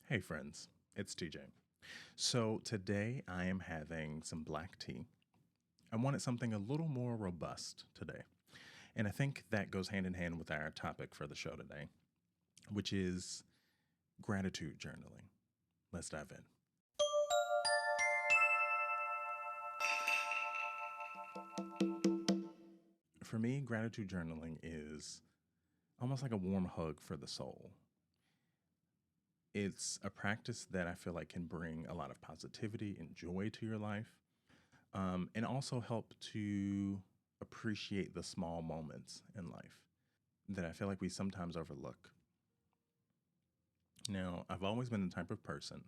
Hey friends, it's TJ. So today I am having some black tea. I wanted something a little more robust today. And I think that goes hand in hand with our topic for the show today, which is gratitude journaling. Let's dive in. For me, gratitude journaling is almost like a warm hug for the soul. It's a practice that I feel like can bring a lot of positivity and joy to your life, and also help to appreciate the small moments in life that I feel like we sometimes overlook. Now, I've always been the type of person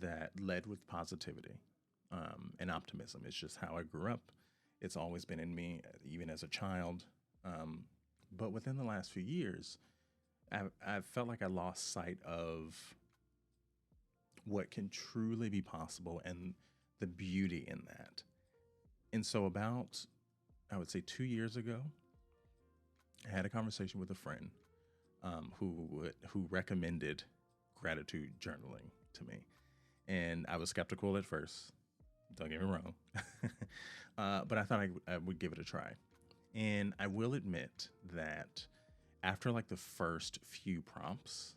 that led with positivity and optimism. It's just how I grew up. It's always been in me, even as a child. Um, but within the last few years, I've felt like I lost sight of what can truly be possible and the beauty in that. And so, about, I would say, 2 years ago, I had a conversation with a friend who recommended gratitude journaling to me, and I was skeptical at first. Don't get me wrong, but I thought I would give it a try. And I will admit that after like the first few prompts,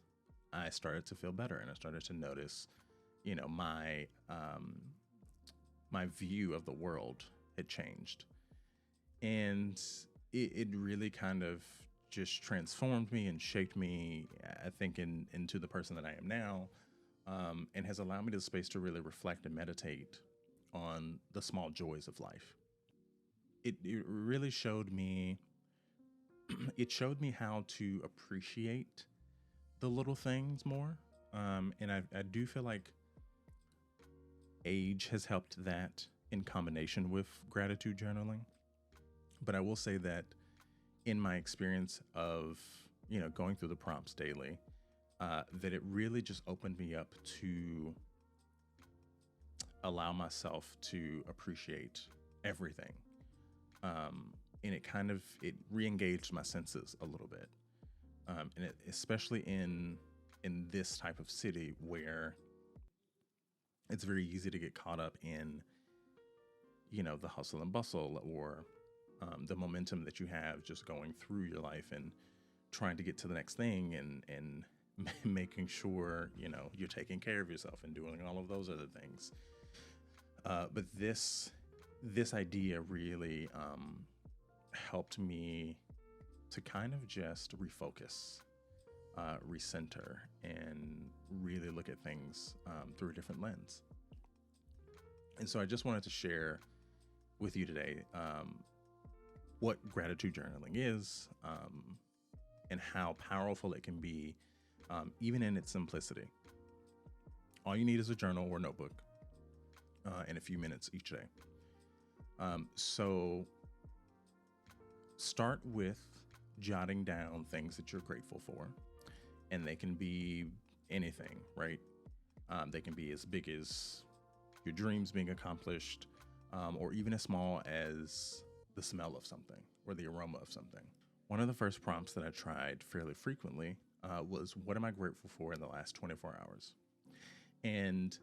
I started to feel better, and I started to notice, my view of the world had changed, and it really kind of just transformed me and shaped me, I think, into the person that I am now, and has allowed me the space to really reflect and meditate on the small joys of life. It really showed me, it showed me how to appreciate the little things more. And I do feel like age has helped that in combination with gratitude journaling. But I will say that in my experience of, going through the prompts daily, that it really just opened me up to allow myself to appreciate everything. And it re-engaged my senses a little bit. Especially in this type of city where it's very easy to get caught up in, the hustle and bustle, or the momentum that you have just going through your life and trying to get to the next thing, and making sure you're taking care of yourself and doing all of those other things. But this idea really helped me to kind of just refocus, recenter, and really look at things through a different lens. And so I just wanted to share with you today what gratitude journaling is, and how powerful it can be, even in its simplicity. All you need is a journal or notebook, and a few minutes each day. So start with jotting down things that you're grateful for, and they can be anything, right? They can be as big as your dreams being accomplished, or even as small as the smell of something or the aroma of something. One of the first prompts that I tried fairly frequently was, what am I grateful for in the last 24 hours? And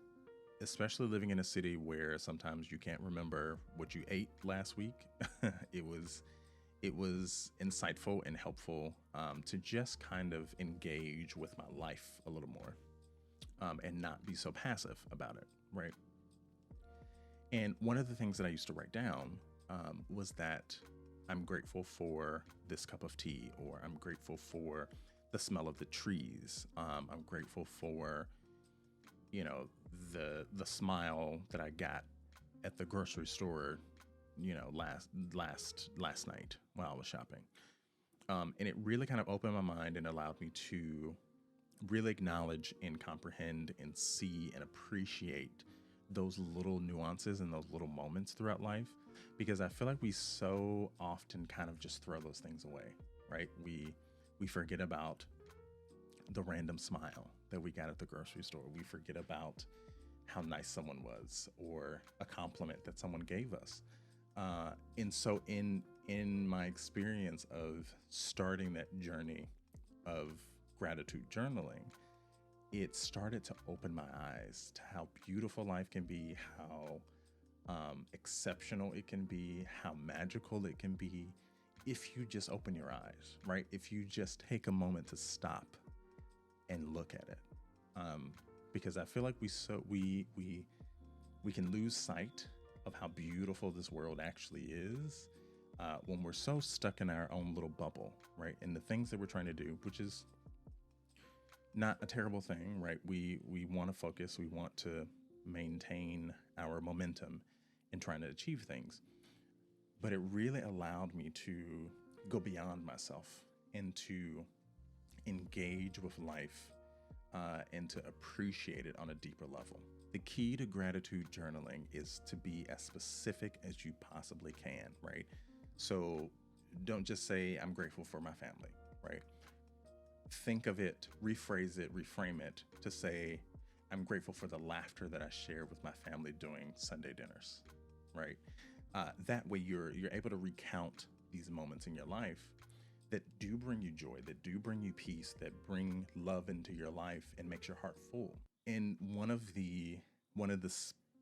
especially living in a city where sometimes you can't remember what you ate last week, it was insightful and helpful, to just kind of engage with my life a little more, and not be so passive about it, right? And one of the things that I used to write down was that I'm grateful for this cup of tea, or I'm grateful for the smell of the trees. I'm grateful for, the smile that I got at the grocery store, last night while I was shopping. And it really kind of opened my mind and allowed me to really acknowledge and comprehend and see and appreciate those little nuances and those little moments throughout life, because I feel like we so often kind of just throw those things away, right? We forget about the random smile that we got at the grocery store. We forget about how nice someone was, or a compliment that someone gave us. And so in my experience of starting that journey of gratitude journaling, it started to open my eyes to how beautiful life can be, how exceptional it can be, how magical it can be if you just open your eyes, right? If you just take a moment to stop and look at it. Um, because I feel like we can lose sight of how beautiful this world actually is when we're so stuck in our own little bubble, right? And the things that we're trying to do, which is not a terrible thing, right? We want to focus, we want to maintain our momentum in trying to achieve things. But it really allowed me to go beyond myself and to engage with life and to appreciate it on a deeper level. The key to gratitude journaling is to be as specific as you possibly can, right? So don't just say, I'm grateful for my family, right? Think of it, rephrase it, reframe it to say, I'm grateful for the laughter that I shared with my family during Sunday dinners, right? That way you're able to recount these moments in your life that do bring you joy, that do bring you peace, that bring love into your life and makes your heart full. And one of the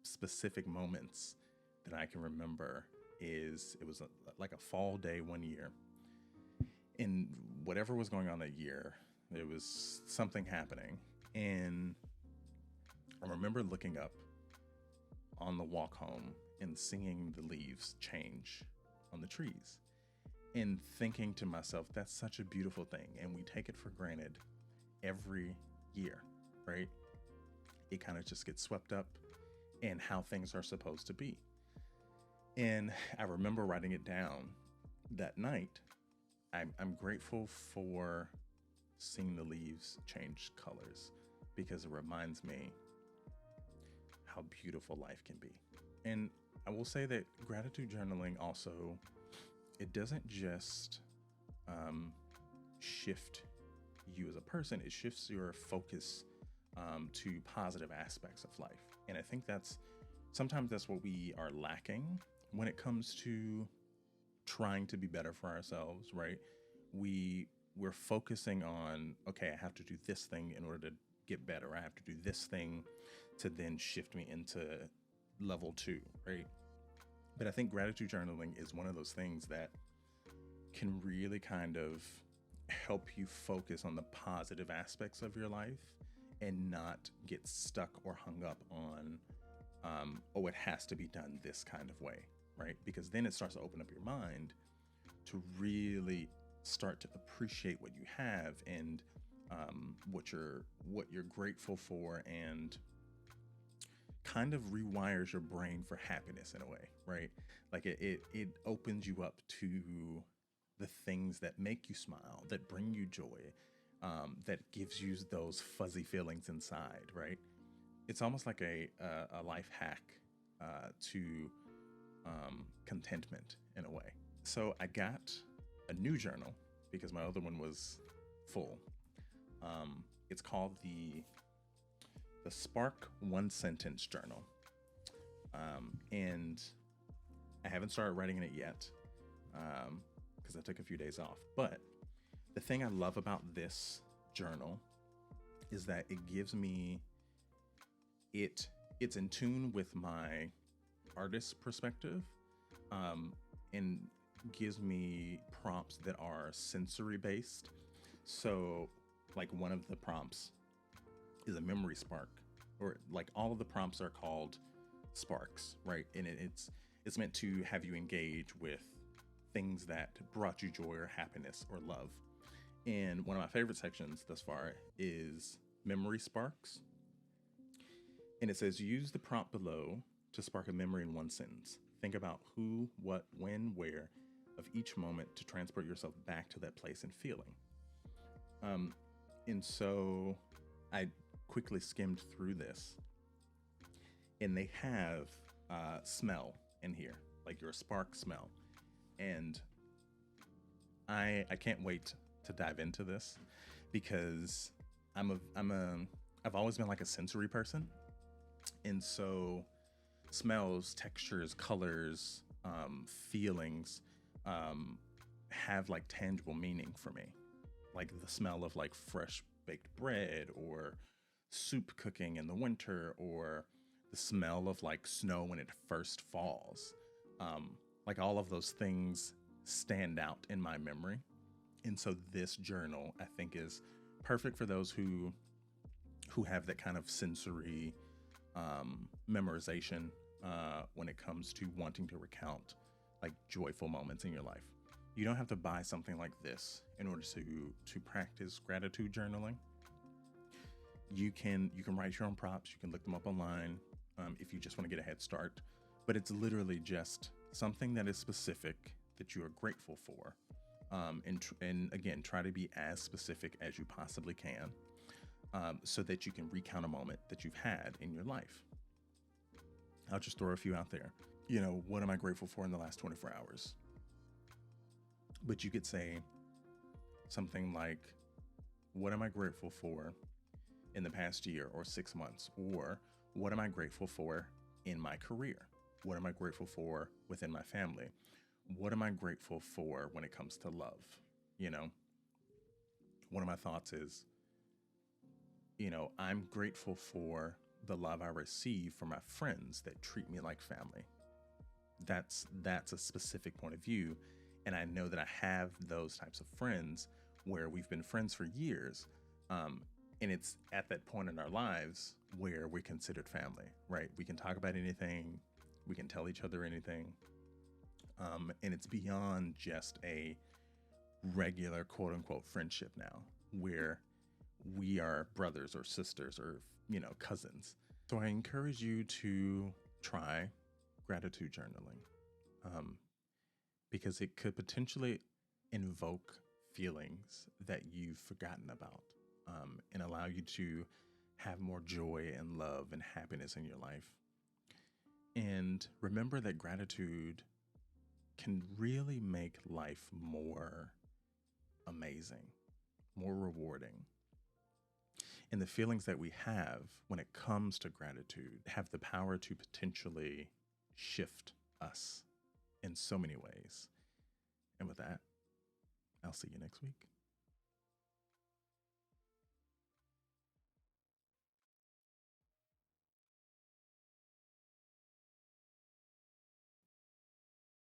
specific moments that I can remember is it was like a fall day one year, and whatever was going on that year, there was something happening, and I remember looking up on the walk home and seeing the leaves change on the trees and thinking to myself, that's such a beautiful thing. And we take it for granted every year, right? It kind of just gets swept up in how things are supposed to be. And I remember writing it down that night. I'm grateful for seeing the leaves change colors because it reminds me how beautiful life can be. And I will say that gratitude journaling also, it doesn't just shift you as a person, it shifts your focus to positive aspects of life. And I think sometimes that's what we are lacking when it comes to trying to be better for ourselves, right? We're focusing on, okay, I have to do this thing in order to get better. I have to do this thing to then shift me into level two, right? But I think gratitude journaling is one of those things that can really kind of help you focus on the positive aspects of your life and not get stuck or hung up on, oh, it has to be done this kind of way, right? Because then it starts to open up your mind to really start to appreciate what you have and what you're grateful for, and kind of rewires your brain for happiness in a way, right? Like it opens you up to the things that make you smile, that bring you joy, that gives you those fuzzy feelings inside, right? It's almost like a life hack to contentment in a way. So I got a new journal because my other one was full. It's called the Spark One Sentence Journal, and I haven't started writing in it yet because I took a few days off. But the thing I love about this journal is that it gives me it's in tune with my artist perspective, and gives me prompts that are sensory based. So, like, one of the prompts is a memory spark, or like all of the prompts are called sparks, right? And it's meant to have you engage with things that brought you joy or happiness or love. And one of my favorite sections thus far is memory sparks. And it says, use the prompt below to spark a memory in one sentence. Think about who, what, when, where of each moment to transport yourself back to that place and feeling. And so I quickly skimmed through this, and they have smell in here, like your spark smell. And I can't wait to dive into this because I've always been like a sensory person. And so smells, textures, colors, feelings have like tangible meaning for me. Like the smell of like fresh baked bread, or soup cooking in the winter, or the smell of like snow when it first falls. Like all of those things stand out in my memory. And so this journal, I think, is perfect for those who have that kind of sensory memorization when it comes to wanting to recount like joyful moments in your life. You don't have to buy something like this in order to practice gratitude journaling. You can write your own prompts. You can look them up online if you just want to get a head start. But it's literally just something that is specific that you are grateful for. And again, try to be as specific as you possibly can, so that you can recount a moment that you've had in your life. I'll just throw a few out there. You know, what am I grateful for in the last 24 hours? But you could say something like, what am I grateful for in the past year or 6 months? Or what am I grateful for in my career? What am I grateful for within my family? What am I grateful for when it comes to love? You know, one of my thoughts is, you know, I'm grateful for the love I receive from my friends that treat me like family. That's a specific point of view. And I know that I have those types of friends where we've been friends for years. And it's at that point in our lives where we're considered family, right? We can talk about anything. We can tell each other anything. And it's beyond just a regular quote unquote friendship now, where we are brothers or sisters or, you know, cousins. So I encourage you to try gratitude journaling, because it could potentially invoke feelings that you've forgotten about, and allow you to have more joy and love and happiness in your life. And remember that gratitude can really make life more amazing, more rewarding. And the feelings that we have when it comes to gratitude have the power to potentially shift us in so many ways. And with that, I'll see you next week.